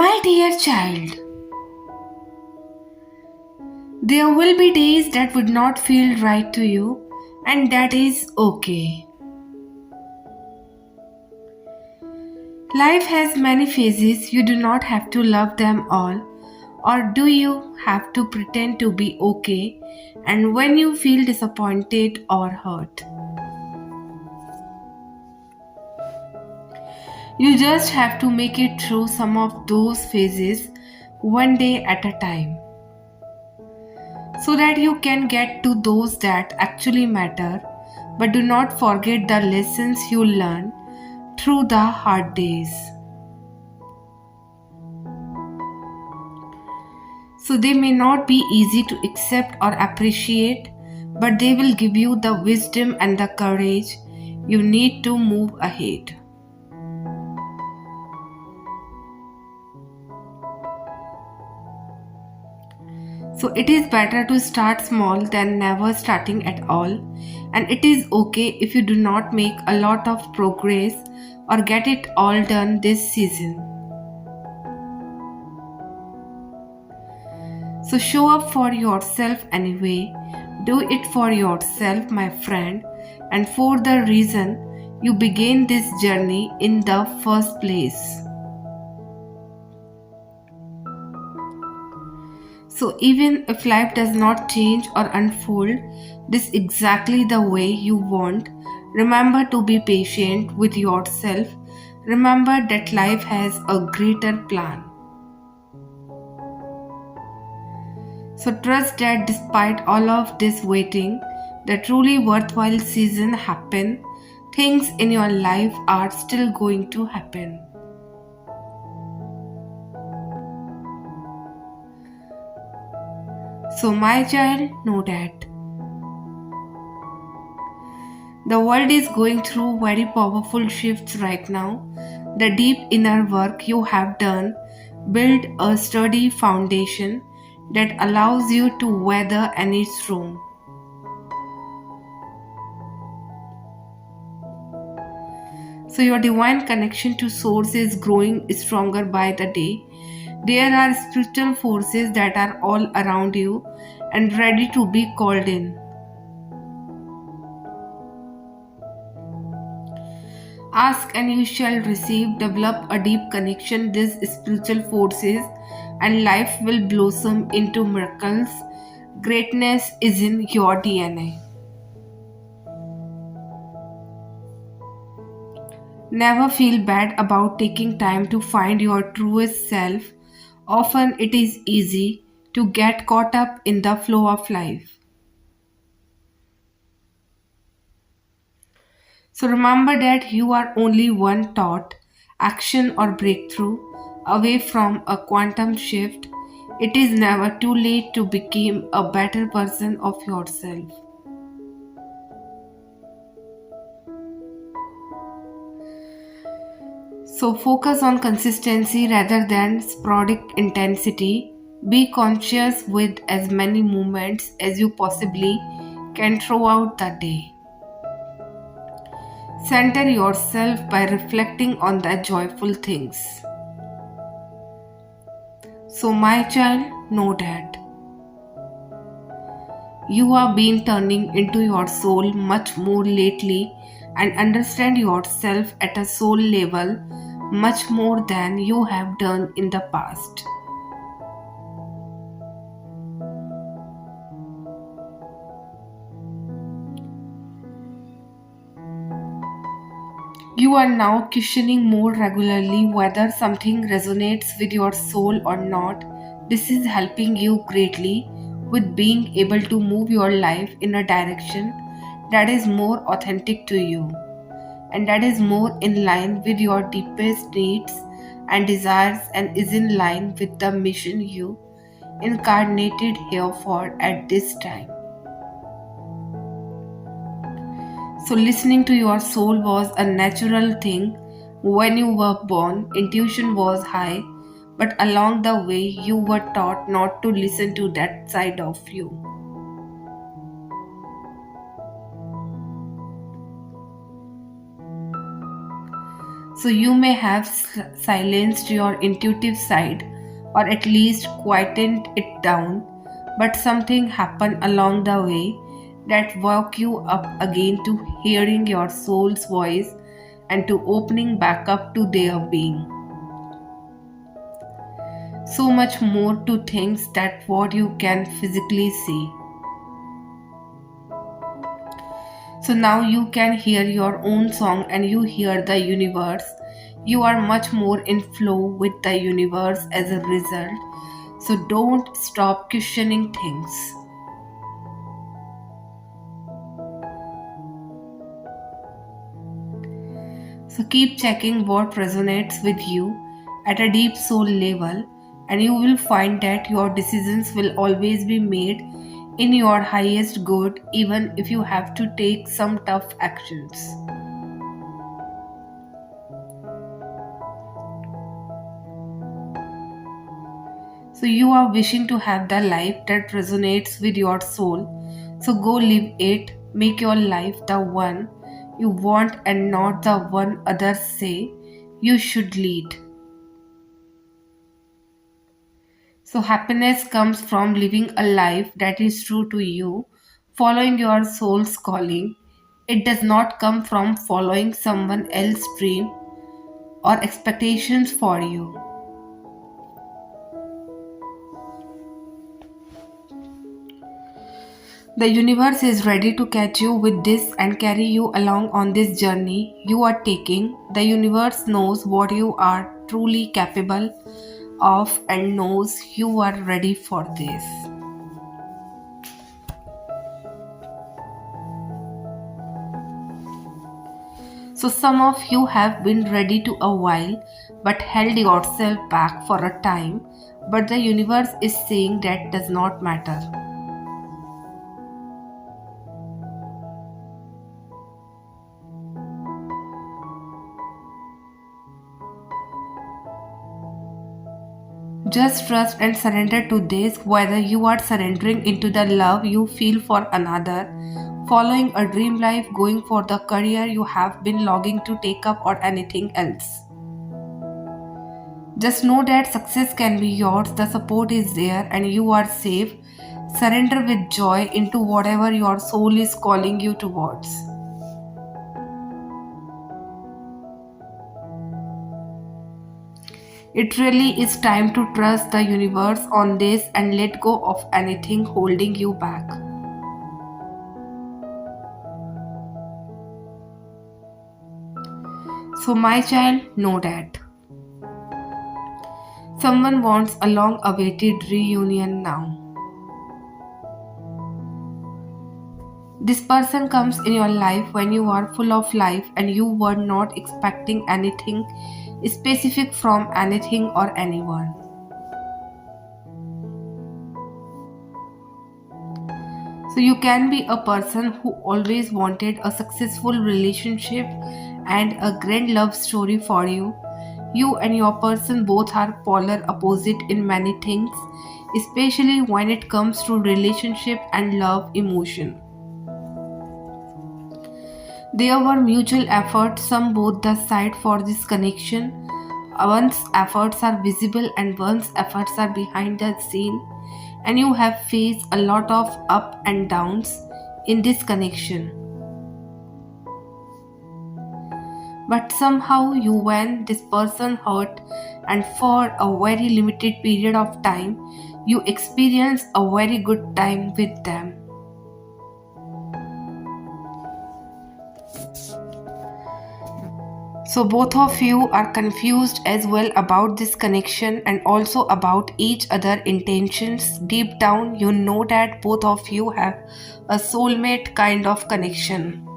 My dear child, there will be days that would not feel right to you, and that is okay. Life has many phases, you do not have to love them all, or do you have to pretend to be okay and when you feel disappointed or hurt. You just have to make it through some of those phases one day at a time so that you can get to those that actually matter, but do not forget the lessons you learn through the hard days. So they may not be easy to accept or appreciate, but they will give you the wisdom and the courage you need to move ahead. So it is better to start small than never starting at all, and it is okay if you do not make a lot of progress or get it all done this season. So show up for yourself anyway. Do it for yourself, my friend, and for the reason you began this journey in the first place. So even if life does not change or unfold this exactly the way you want, remember to be patient with yourself. Remember that life has a greater plan. So trust that despite all of this waiting, the truly worthwhile season happen. Things in your life are still going to happen. So my child, know that the world is going through very powerful shifts right now. The deep inner work you have done build a sturdy foundation that allows you to weather any storm. So your divine connection to source is growing stronger by the day. There are spiritual forces that are all around you and ready to be called in. Ask and you shall receive. Develop a deep connection these spiritual forces and life will blossom into miracles. Greatness is in your DNA. Never feel bad about taking time to find your truest self. Often it is easy to get caught up in the flow of life. So remember that you are only one thought, action, or breakthrough away from a quantum shift. It is never too late to become a better version of yourself. So focus on consistency rather than sporadic intensity. Be conscious with as many moments as you possibly can throughout the day. Center yourself by reflecting on the joyful things. So, my child, know that you have been turning into your soul much more lately and understand yourself at a soul level much more than you have done in the past. You are now questioning more regularly whether something resonates with your soul or not. This is helping you greatly with being able to move your life in a direction that is more authentic to you and that is more in line with your deepest needs and desires and is in line with the mission you incarnated here for at this time. So, listening to your soul was a natural thing when you were born. Intuition was high, but along the way, you were taught not to listen to that side of you. So you may have silenced your intuitive side or at least quietened it down, but something happened along the way that woke you up again to hearing your soul's voice and to opening back up to their being. So much more to things that what you can physically see. So now you can hear your own song and you hear the universe. You are much more in flow with the universe as a result. So don't stop questioning things. So keep checking what resonates with you at a deep soul level, and you will find that your decisions will always be made in your highest good, even if you have to take some tough actions. So you are wishing to have the life that resonates with your soul. So go live it, make your life the one you want and not the one others say you should lead. So happiness comes from living a life that is true to you, following your soul's calling. It does not come from following someone else's dream or expectations for you. The universe is ready to catch you with this and carry you along on this journey you are taking. The universe knows what you are truly capable of and knows you are ready for this. So, some of you have been ready to a while but held yourself back for a time, but the universe is saying that does not matter. Just trust and surrender to this, whether you are surrendering into the love you feel for another, following a dream life, going for the career you have been longing to take up, or anything else. Just know that success can be yours, the support is there, and you are safe. Surrender with joy into whatever your soul is calling you towards. It really is time to trust the universe on this and let go of anything holding you back. So, my child, know that someone wants a long awaited reunion now. This person comes in your life when you are full of life and you were not expecting anything specific from anything or anyone. So you can be a person who always wanted a successful relationship and a grand love story for you. You and your person both are polar opposite in many things, especially when it comes to relationship and love emotion. There were mutual efforts on both the sides for this connection. One's efforts are visible and one's efforts are behind the scene, and you have faced a lot of up and downs in this connection. But somehow you went this person hurt, and for a very limited period of time, you experienced a very good time with them. So, both of you are confused as well about this connection and also about each other intentions. Deep down, you know that both of you have a soulmate kind of connection.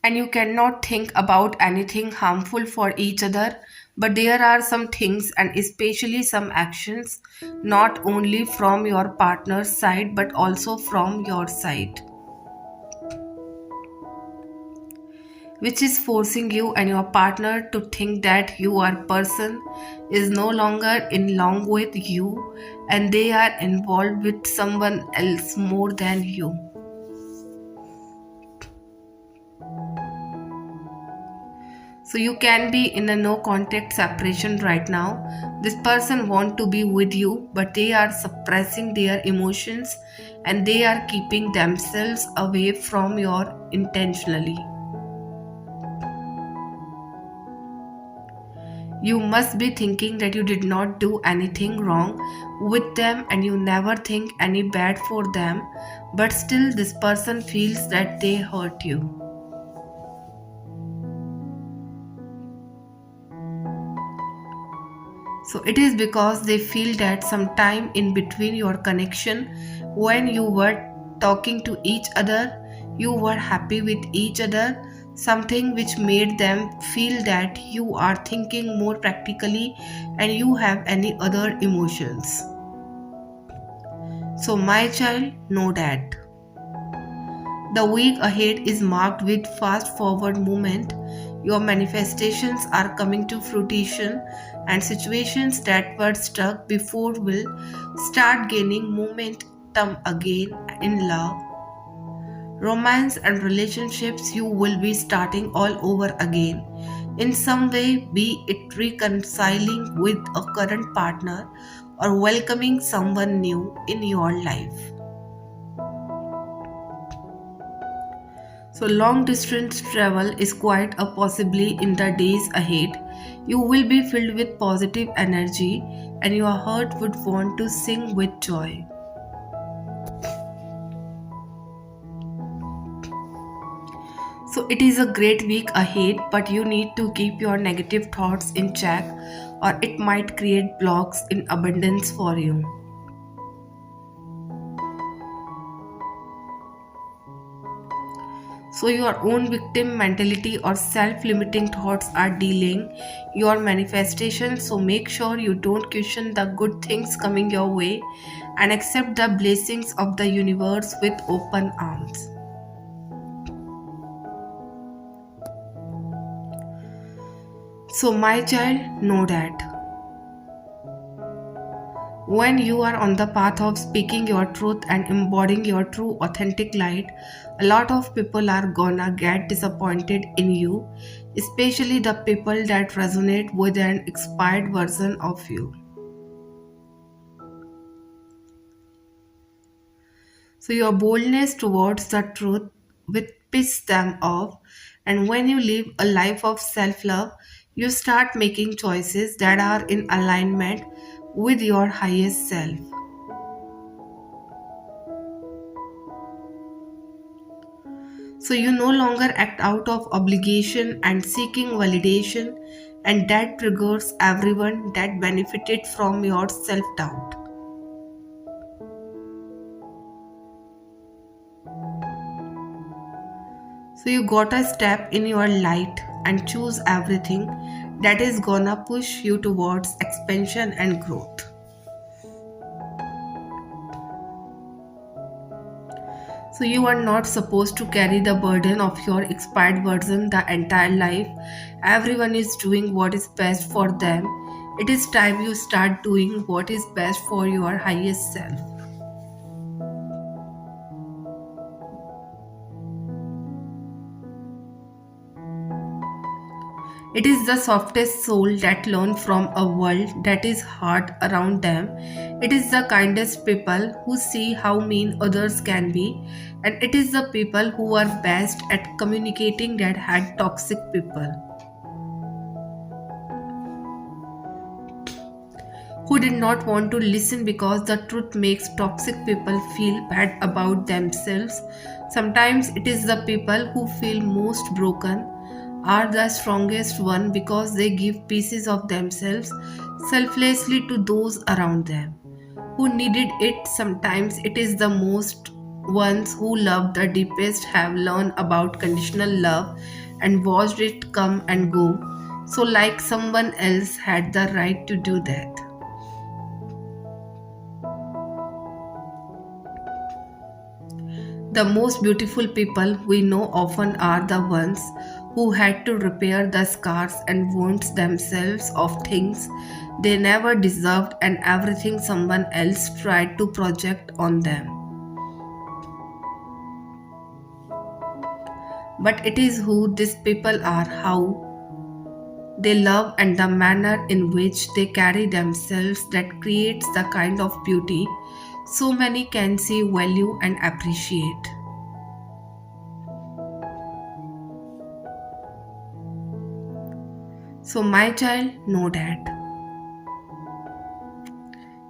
And you cannot think about anything harmful for each other, but there are some things and especially some actions, not only from your partner's side but also from your side, which is forcing you and your partner to think that your person is no longer in long with you and they are involved with someone else more than you. So you can be in a no contact separation right now. This person want to be with you, but they are suppressing their emotions and they are keeping themselves away from you intentionally. You must be thinking that you did not do anything wrong with them and you never think any bad for them, but still this person feels that they hurt you. So it is because they feel that sometime in between your connection, when you were talking to each other, you were happy with each other, something which made them feel that you are thinking more practically and you have any other emotions. So my child, know that. The week ahead is marked with fast forward movement. Your manifestations are coming to fruition, and situations that were stuck before will start gaining momentum again in love. Romance and relationships, you will be starting all over again. In some way, be it reconciling with a current partner or welcoming someone new in your life. So, long distance travel is quite a possibility in the days ahead. You will be filled with positive energy and your heart would want to sing with joy. So, it is a great week ahead, but you need to keep your negative thoughts in check or it might create blocks in abundance for you. So, your own victim mentality or self limiting thoughts are delaying your manifestation. So, make sure you don't question the good things coming your way and accept the blessings of the universe with open arms. So, my child, know that. When you are on the path of speaking your truth and embodying your true authentic light, a lot of people are gonna get disappointed in you, especially the people that resonate with an expired version of you. So your boldness towards the truth will piss them off, and when you live a life of self-love, you start making choices that are in alignment with your highest self. So you no longer act out of obligation and seeking validation, and that triggers everyone that benefited from your self doubt. So you gotta step in your light and choose everything that is gonna push you towards expansion and growth. So you are not supposed to carry the burden of your expired version the entire life. Everyone is doing what is best for them. It is time you start doing what is best for your highest self. It is the softest soul that learn from a world that is hard around them. It is the kindest people who see how mean others can be. And it is the people who are best at communicating that had toxic people, who did not want to listen because the truth makes toxic people feel bad about themselves. Sometimes it is the people who feel most broken are the strongest one because they give pieces of themselves selflessly to those around them who needed it. Sometimes it is the most ones who love the deepest have learned about conditional love and watched it come and go. So like someone else had the right to do that. The most beautiful people we know often are the ones who had to repair the scars and wounds themselves of things they never deserved and everything someone else tried to project on them. But it is who these people are, how They love and the manner in which they carry themselves that creates the kind of beauty so many can see, value, and appreciate. So, my child, know that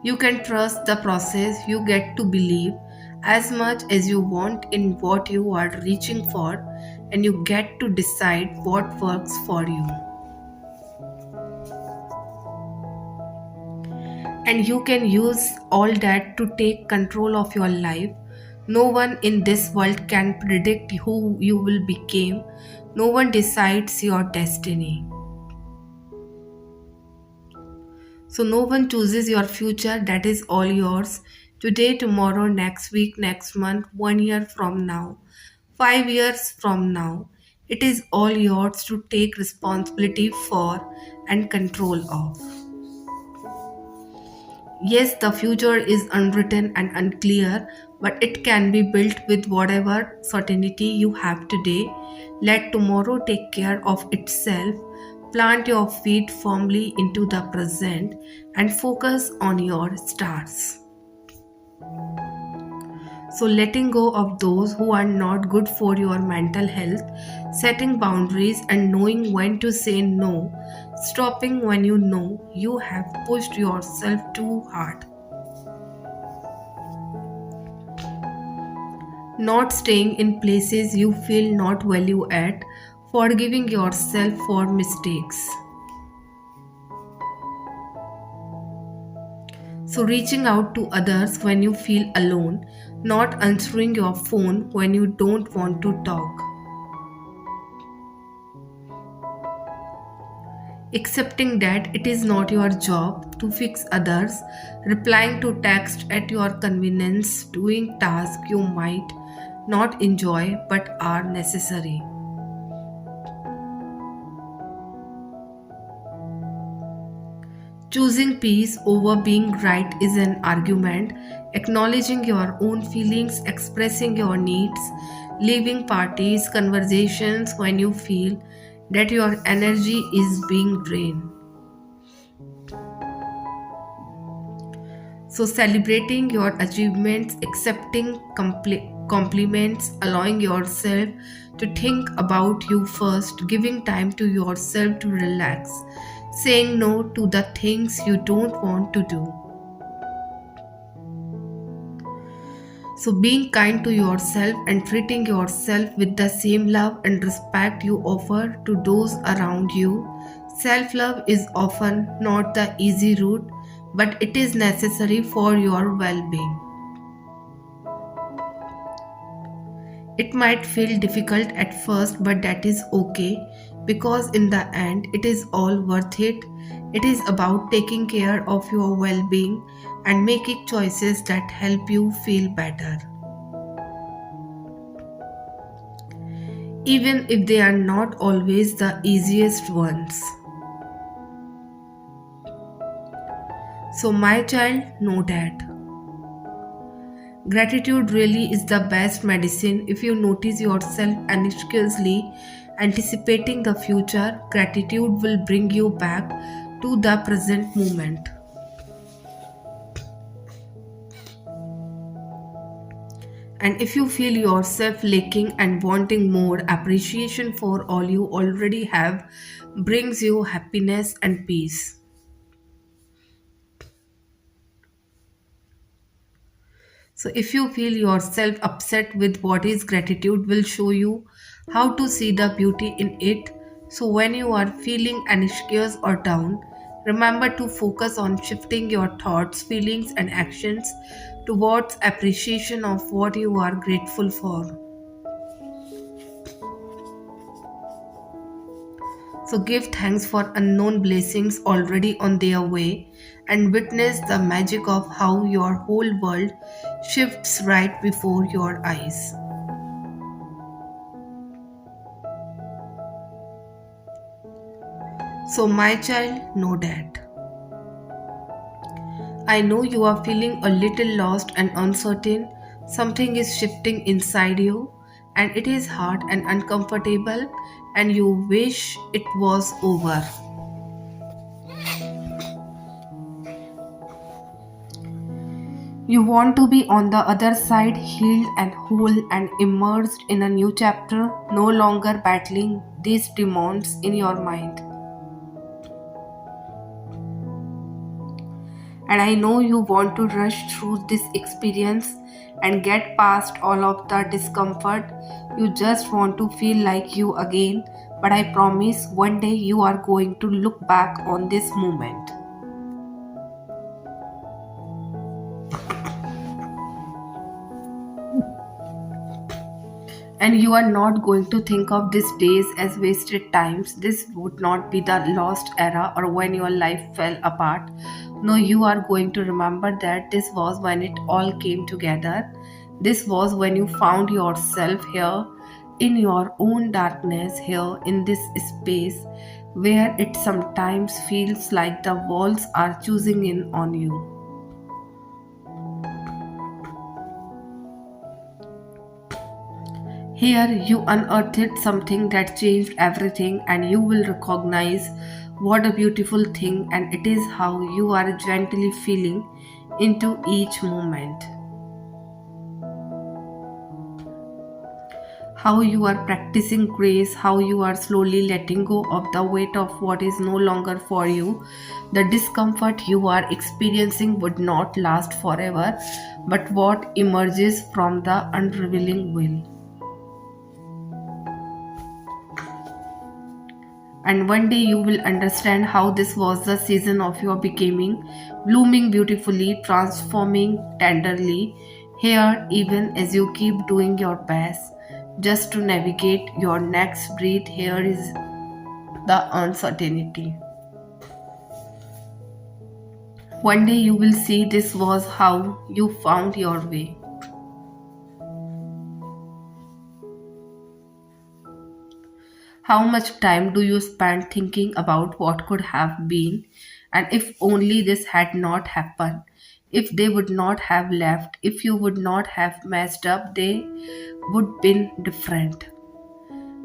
you can trust the process. You get to believe as much as you want in what you are reaching for, and you get to decide what works for you. And you can use all that to take control of your life. No one in this world can predict who you will become. No one decides your destiny. So no one chooses your future, that is all yours. Today, tomorrow, next week, next month, 1 year from now, 5 years from now. It is all yours to take responsibility for and control of. Yes, the future is unwritten and unclear, but it can be built with whatever certainty you have today. Let tomorrow take care of itself. Plant your feet firmly into the present and focus on your stars. So, letting go of those who are not good for your mental health, setting boundaries and knowing when to say no, stopping when you know you have pushed yourself too hard. Not staying in places you feel not value at, forgiving yourself for mistakes. So, reaching out to others when you feel alone, not answering your phone when you don't want to talk. Accepting that it is not your job to fix others, replying to text at your convenience, doing tasks you might not enjoy but are necessary. Choosing peace over being right is an argument. Acknowledging your own feelings, expressing your needs, leaving parties, conversations when you feel that your energy is being drained. So, celebrating your achievements, accepting compliments, allowing yourself to think about you first, giving time to yourself to relax, saying no to the things you don't want to do. So, being kind to yourself and treating yourself with the same love and respect you offer to those around you. Self love is often not the easy route, but it is necessary for your well being. It might feel difficult at first, but that is okay because in the end, it is all worth it. It is about taking care of your well being and making choices that help you feel better. Even if they are not always the easiest ones. So, my child, know that. Gratitude really is the best medicine. If you notice yourself anxiously anticipating the future, gratitude will bring you back to the present moment. And if you feel yourself lacking and wanting more, appreciation for all you already have brings you happiness and peace. So, if you feel yourself upset with what is gratitude, will show you how to see the beauty in it. So, when you are feeling anxious or down, remember to focus on shifting your thoughts, feelings, and actions towards appreciation of what you are grateful for. So, give thanks for unknown blessings already on their way and witness the magic of how your whole world shifts right before your eyes. So, my child, know that. I know you are feeling a little lost and uncertain. Something is shifting inside you, and it is hard and uncomfortable, and you wish it was over. You want to be on the other side, healed and whole and immersed in a new chapter, no longer battling these demons in your mind. And I know you want to rush through this experience and get past all of the discomfort. You just want to feel like you again. But I promise one day you are going to look back on this moment. And you are not going to think of these days as wasted times. This would not be the lost era or when your life fell apart. No, you are going to remember that this was when it all came together. This was when you found yourself here in your own darkness, here in this space where it sometimes feels like the walls are choosing in on you. Here you unearthed something that changed everything, and you will recognize what a beautiful thing, and it is how you are gently feeling into each moment. How you are practicing grace, how you are slowly letting go of the weight of what is no longer for you. The discomfort you are experiencing would not last forever, but what emerges from the unrevealing will. And one day you will understand how this was the season of your becoming, blooming beautifully, transforming tenderly, here even as you keep doing your best just to navigate your next breath. Here is the uncertainty. One day you will see this was how you found your way. How much time do you spend thinking about what could have been, and if only this had not happened, if they would not have left, if you would not have messed up, they would been different.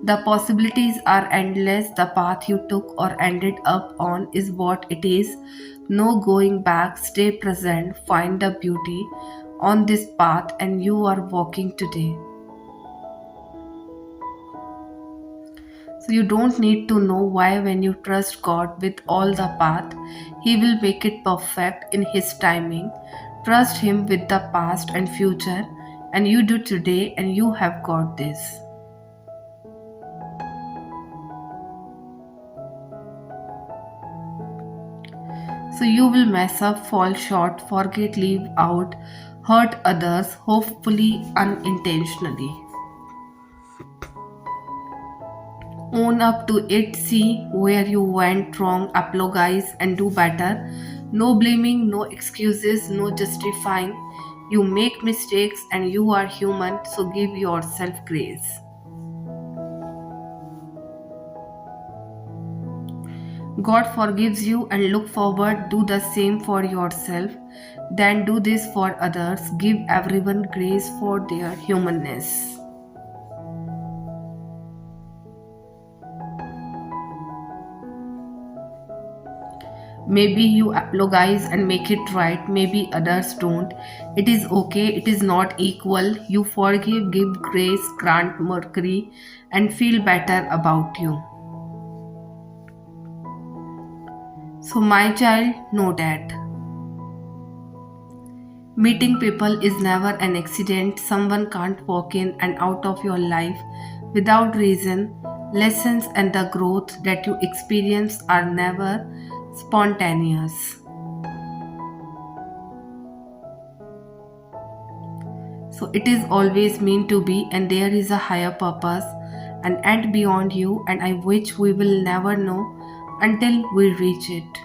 The possibilities are endless. The path you took or ended up on is what it is. No going back. Stay present. Find the beauty on this path, and you are walking today. So you don't need to know why. When you trust God with all the path, He will make it perfect in His timing. Trust Him with the past and future, and you do today, and you have got this. So you will mess up, fall short, forget, leave out, hurt others, hopefully unintentionally. Own up to it, see where you went wrong, apologize, and do better. No blaming, no excuses, no justifying. You make mistakes and you are human, so give yourself grace. God forgives you and look forward. Do the same for yourself. Then do this for others. Give everyone grace for their humanness. Maybe you apologize and make it right, maybe others don't. It is okay, it is not equal. You forgive, give grace, grant mercy, and feel better about you. So, my child, know that meeting people is never an accident. Someone can't walk in and out of your life without reason. Lessons and the growth that you experience are never spontaneous. So it is always meant to be, and there is a higher purpose, an end beyond you, and I which we will never know until we reach it.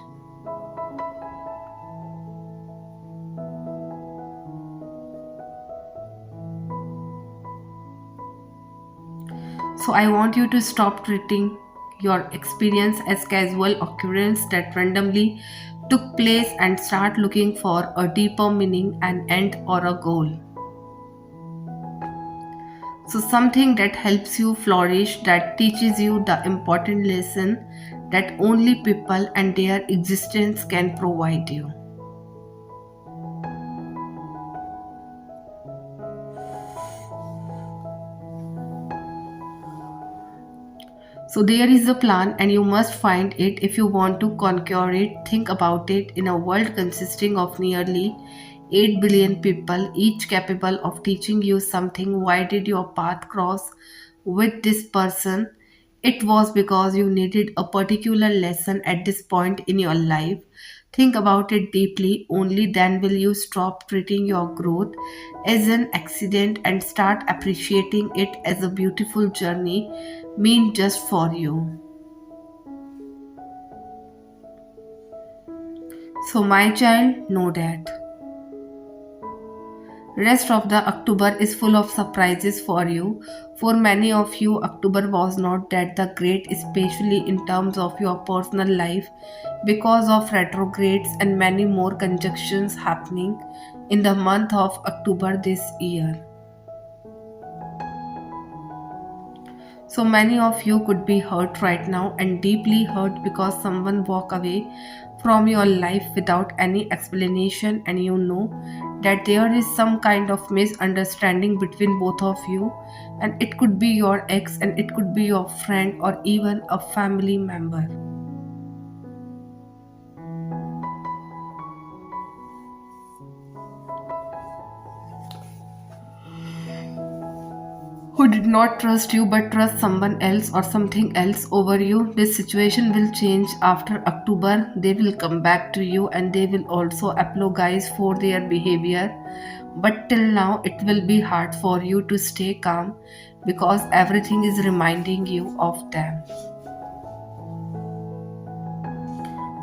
So I want you to stop treating your experience as casual occurrence that randomly took place and start looking for a deeper meaning, an end, or a goal. So, something that helps you flourish, that teaches you the important lesson that only people and their existence can provide you. So there is a plan and you must find it if you want to conquer it. Think about it. In a world consisting of nearly 8 billion people, each capable of teaching you something, why did your path cross with this person? It was because you needed a particular lesson at this point in your life. Think about it deeply, only then will you stop treating your growth as an accident and start appreciating it as a beautiful journey meant just for you. So, my child, know that. Rest of the October is full of surprises for you. For many of you, October was not that great, especially in terms of your personal life, because of retrogrades and many more conjunctions happening in the month of October this year. So many of you could be hurt right now and deeply hurt because someone walked away from your life without any explanation, and you know that there is some kind of misunderstanding between both of you, and it could be your ex and it could be your friend or even a family member. Who did not trust you but trust someone else or something else over you. This situation will change after October. They will come back to you and they will also apologize for their behavior. But till now, it will be hard for you to stay calm because everything is reminding you of them.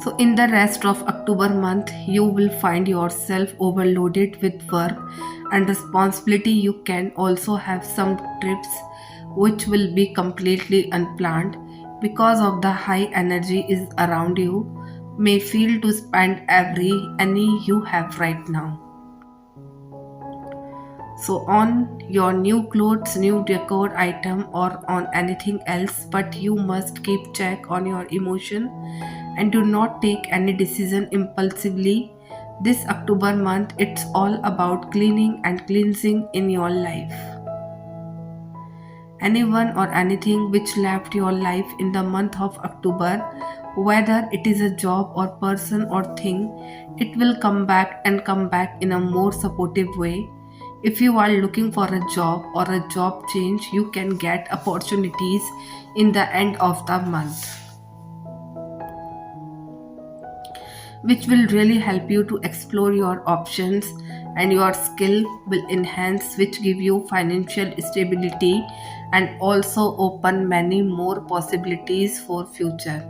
So, in the rest of October month, you will find yourself overloaded with work and responsibility. You can also have some trips which will be completely unplanned because of the high energy is around you. May feel to spend every any you have right now. So on your new clothes, new decor item or on anything else, but you must keep check on your emotion and do not take any decision impulsively. This October month it's all about cleaning and cleansing in your life. Anyone or anything which left your life in the month of October, whether it is a job or person or thing, it will come back and come back in a more supportive way. If you are looking for a job or a job change, you can get opportunities in the end of the month, which will really help you to explore your options, and your skill will enhance, which give you financial stability and also open many more possibilities for future.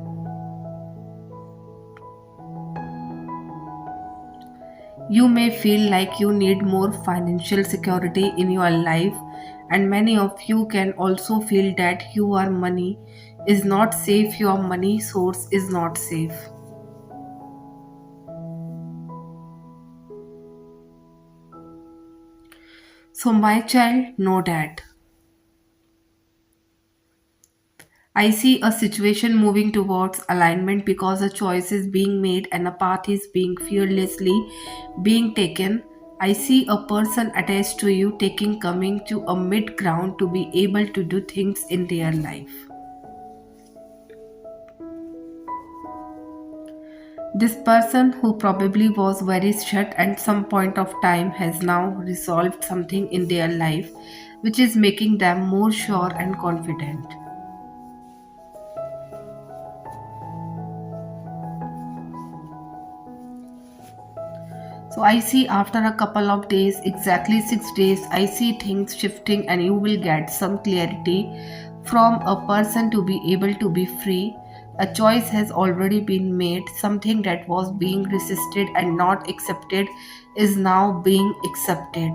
You may feel like you need more financial security in your life, and many of you can also feel that your money is not safe, your money source is not safe. So, my child, know that. I see a situation moving towards alignment because a choice is being made and a path is being fearlessly being taken. I see a person attached to you taking coming to a mid ground to be able to do things in their life. This person who probably was very shut at some point of time has now resolved something in their life which is making them more sure and confident. So I see after a couple of days, exactly 6 days, I see things shifting and you will get some clarity from a person to be able to be free. A choice has already been made, something that was being resisted and not accepted is now being accepted.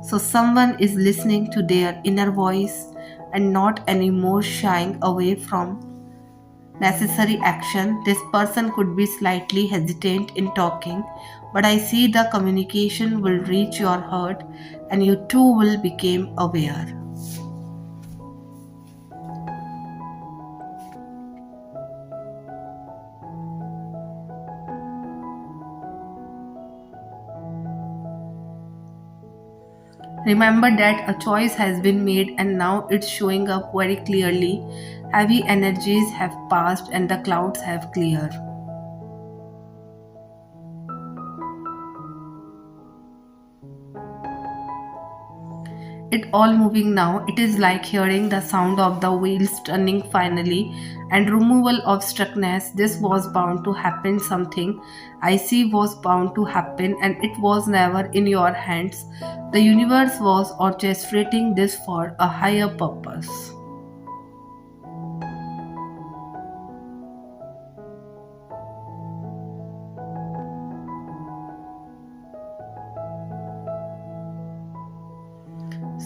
So someone is listening to their inner voice and not anymore shying away from necessary action. This person could be slightly hesitant in talking, but I see the communication will reach your heart and you too will become aware. Remember that a choice has been made and now it's showing up very clearly. Heavy energies have passed and the clouds have cleared. It all moving now. It is like hearing the sound of the wheels turning finally and removal of stuckness. This was bound to happen. Something I see was bound to happen and it was never in your hands. The universe was orchestrating this for a higher purpose.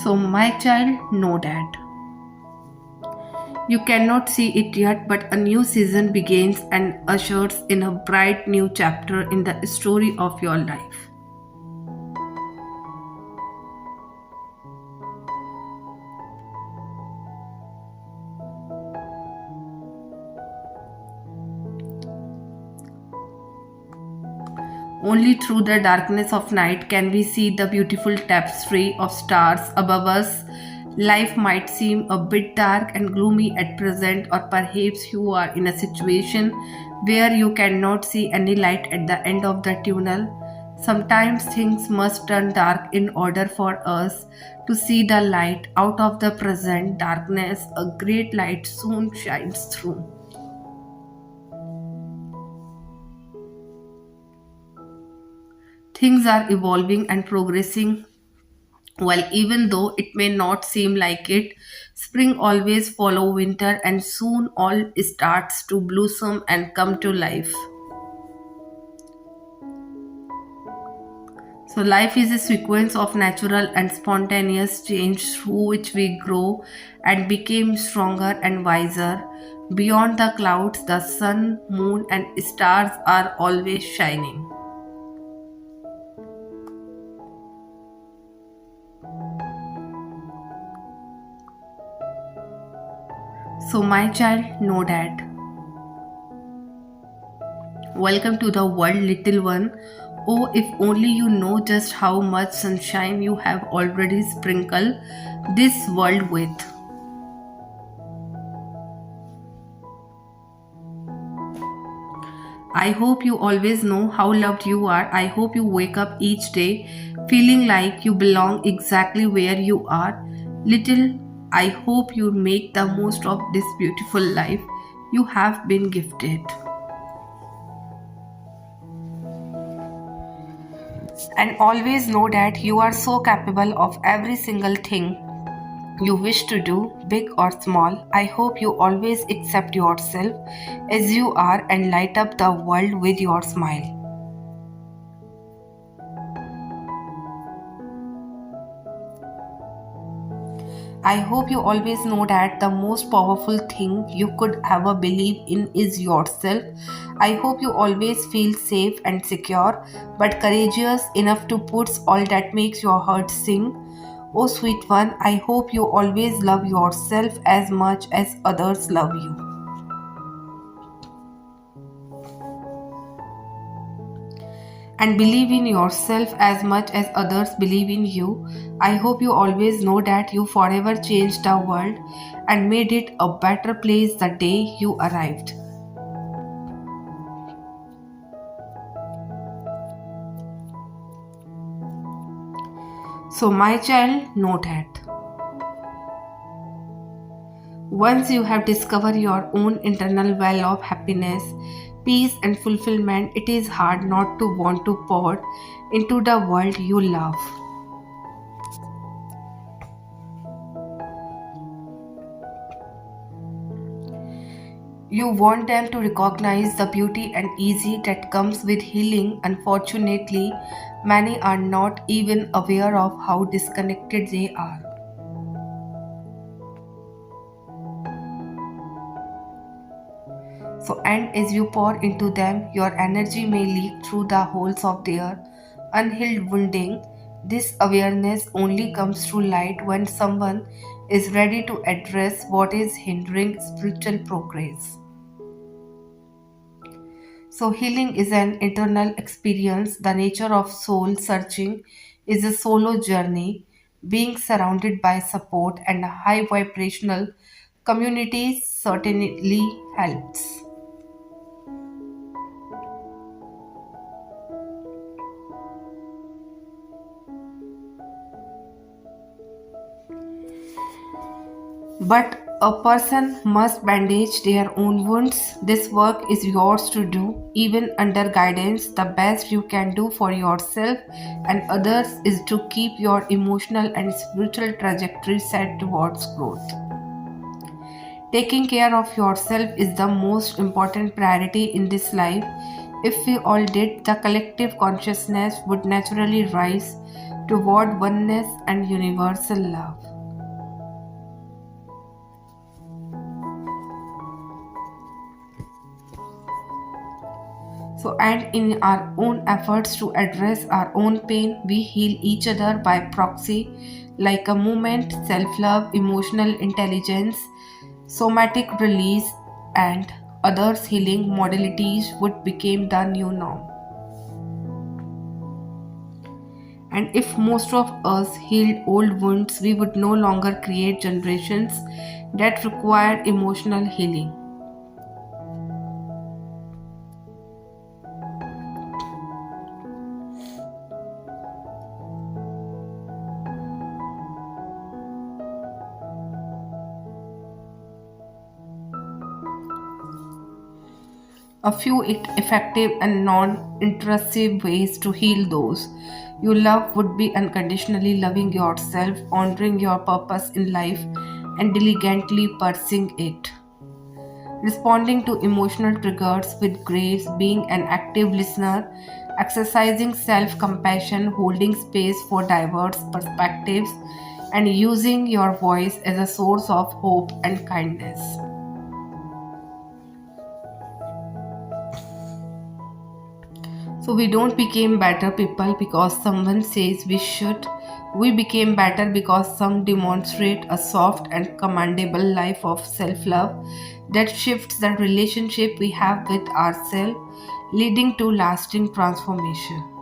So, my child, know that. You cannot see it yet, but a new season begins and ushers in a bright new chapter in the story of your life. Only through the darkness of night can we see the beautiful tapestry of stars above us. Life might seem a bit dark and gloomy at present, or perhaps you are in a situation where you cannot see any light at the end of the tunnel. Sometimes things must turn dark in order for us to see the light. Out of the present darkness, a great light soon shines through. Things are evolving and progressing well, even though it may not seem like it. Spring always follow winter and soon all starts to blossom and come to life. So life is a sequence of natural and spontaneous change through which we grow and become stronger and wiser. Beyond the clouds, the sun, moon and stars are always shining. So my child, know that. Welcome to the world, little one. Oh, if only you know just how much sunshine you have already sprinkled this world with. I hope you always know how loved you are. I hope you wake up each day feeling like you belong exactly where you are. Little, I hope you make the most of this beautiful life you have been gifted. And always know that you are so capable of every single thing you wish to do, big or small. I hope you always accept yourself as you are and light up the world with your smile. I hope you always know that the most powerful thing you could ever believe in is yourself. I hope you always feel safe and secure, but courageous enough to put all that makes your heart sing. Oh, sweet one, I hope you always love yourself as much as others love you. And believe in yourself as much as others believe in you. I hope you always know that you forever changed the world and made it a better place the day you arrived. So, my child, know that. Once you have discovered your own internal well of happiness, peace, and fulfillment, it is hard not to want to pour into the world you love. You want them to recognize the beauty and ease that comes with healing. Unfortunately, many are not even aware of how disconnected they are. So, and as you pour into them, your energy may leak through the holes of their unhealed wounding. This awareness only comes through light when someone is ready to address what is hindering spiritual progress. So, healing is an internal experience. The nature of soul searching is a solo journey. Being surrounded by support and high vibrational communities certainly helps. But a person must bandage their own wounds. This work is yours to do, even under guidance. The best you can do for yourself and others is to keep your emotional and spiritual trajectory set towards growth. Taking care of yourself is the most important priority in this life. If we all did, the collective consciousness would naturally rise toward oneness and universal love. So, and in our own efforts to address our own pain, we heal each other by proxy, like a movement, self love, emotional intelligence, somatic release, and others healing modalities would become the new norm. And if most of us healed old wounds, we would no longer create generations that require emotional healing. A few effective and non intrusive ways to heal those you love would be unconditionally loving yourself, honoring your purpose in life, and diligently pursuing it. Responding to emotional triggers with grace, being an active listener, exercising self compassion, holding space for diverse perspectives, and using your voice as a source of hope and kindness. So we don't become better people because someone says we should. We became better because some demonstrate a soft and commendable life of self-love that shifts the relationship we have with ourselves, leading to lasting transformation.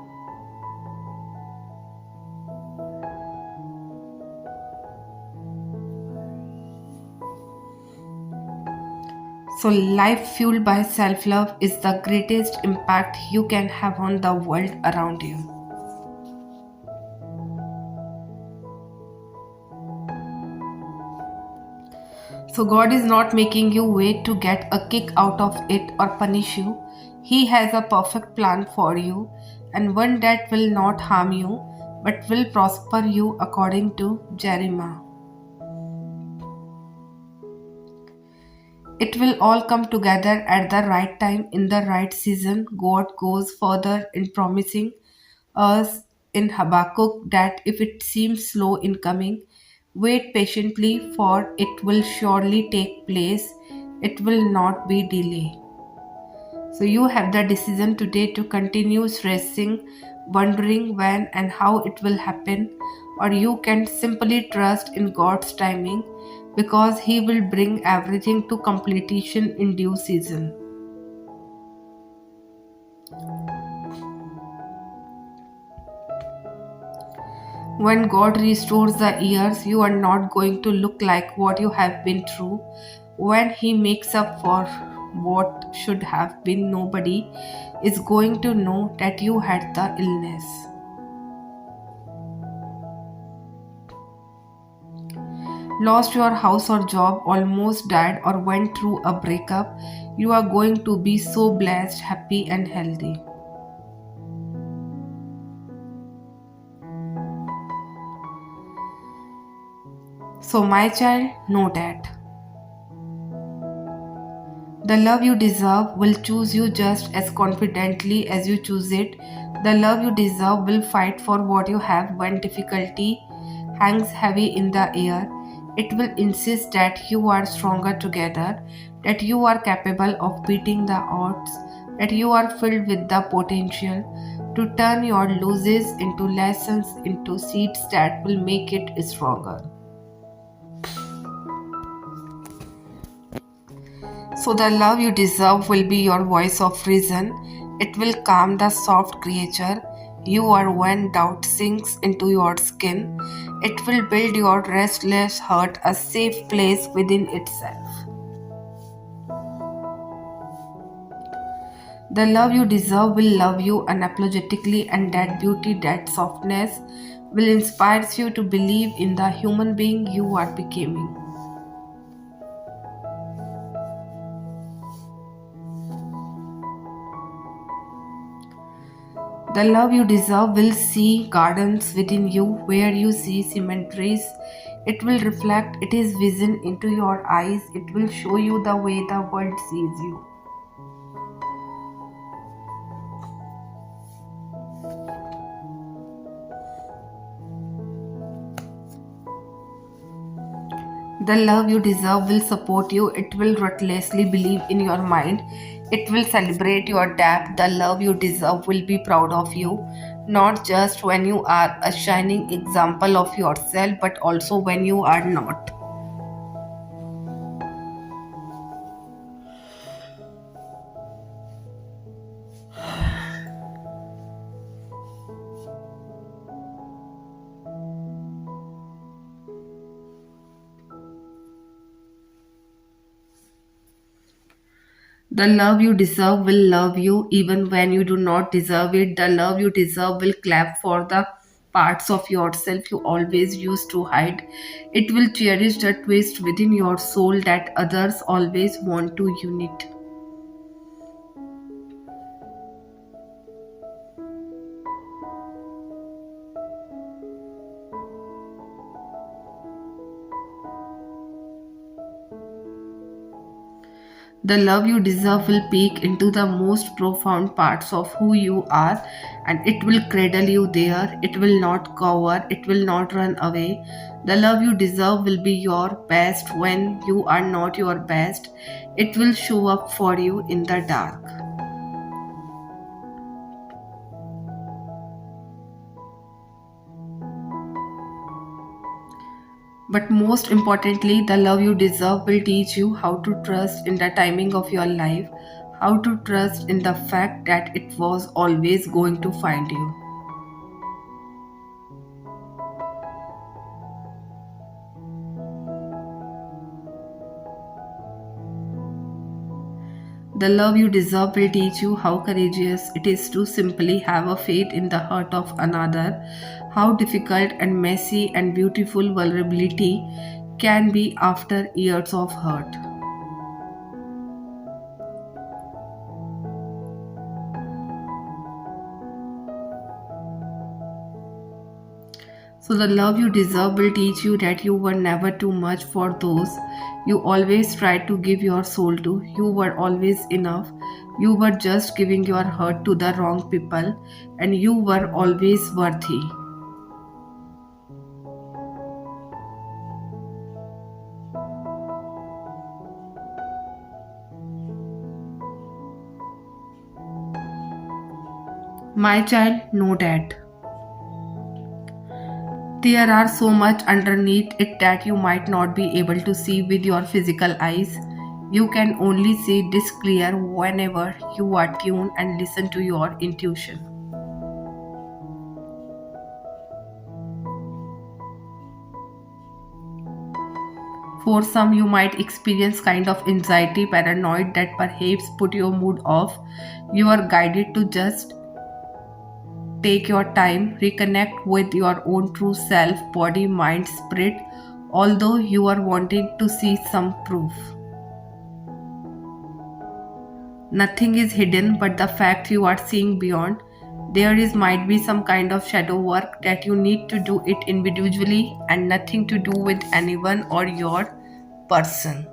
So life fueled by self-love is the greatest impact you can have on the world around you. So, God is not making you wait to get a kick out of it or punish you. He has a perfect plan for you and one that will not harm you but will prosper you according to Jeremiah. It will all come together at the right time in the right season. God goes further in promising us in Habakkuk that if it seems slow in coming, wait patiently, for it will surely take place. It will not be delayed. So you have the decision today to continue stressing, wondering when and how it will happen, or you can simply trust in God's timing because He will bring everything to completion in due season. When God restores the years, you are not going to look like what you have been through. When He makes up for what should have been, nobody is going to know that you had the illness. Lost your house or job, almost died, or went through a breakup, you are going to be so blessed, happy, and healthy. So, my child, know that the love you deserve will choose you just as confidently as you choose it. The love you deserve will fight for what you have when difficulty hangs heavy in the air. It will insist that you are stronger together, that you are capable of beating the odds, that you are filled with the potential to turn your losses into lessons, into seeds that will make it stronger. So, the love you deserve will be your voice of reason. It will calm the soft creature. you are when doubt sinks into your skin. It will build your restless heart a safe place within itself. The love you deserve will love you unapologetically, and that beauty, that softness will inspire you to believe in the human being you are becoming. The love you deserve will see gardens within you where you see cemeteries. It will reflect its vision into your eyes. It will show you the way the world sees you. The love you deserve will support you. It will ruthlessly believe in your mind. It will celebrate your depth. The love you deserve will be proud of you, not just when you are a shining example of yourself, but also when you are not. The love you deserve will love you even when you do not deserve it. The love you deserve will clap for the parts of yourself you always used to hide. It will cherish the twist within your soul that others always want to unite. The love you deserve will peek into the most profound parts of who you are, and it will cradle you there. It will not cower, it will not run away. The love you deserve will be your best when you are not your best. It will show up for you in the dark. But most importantly, the love you deserve will teach you how to trust in the timing of your life, how to trust in the fact that it was always going to find you. The love you deserve will teach you how courageous it is to simply have a faith in the heart of another, how difficult and messy and beautiful vulnerability can be after years of hurt. So, the love you deserve will teach you that you were never too much for those you always tried to give your soul to. You were always enough. You were just giving your heart to the wrong people, and you were always worthy. My child, know that. There are so much underneath it that you might not be able to see with your physical eyes. You can only see this clear whenever you are tuned and listen to your intuition. For some, you might experience kind of anxiety, paranoid that perhaps put your mood off. You are guided to just take your time, reconnect with your own true self, body, mind, spirit, although you are wanting to see some proof. Nothing is hidden but the fact you are seeing beyond. There is might be some kind of shadow work that you need to do it individually and nothing to do with anyone or your person.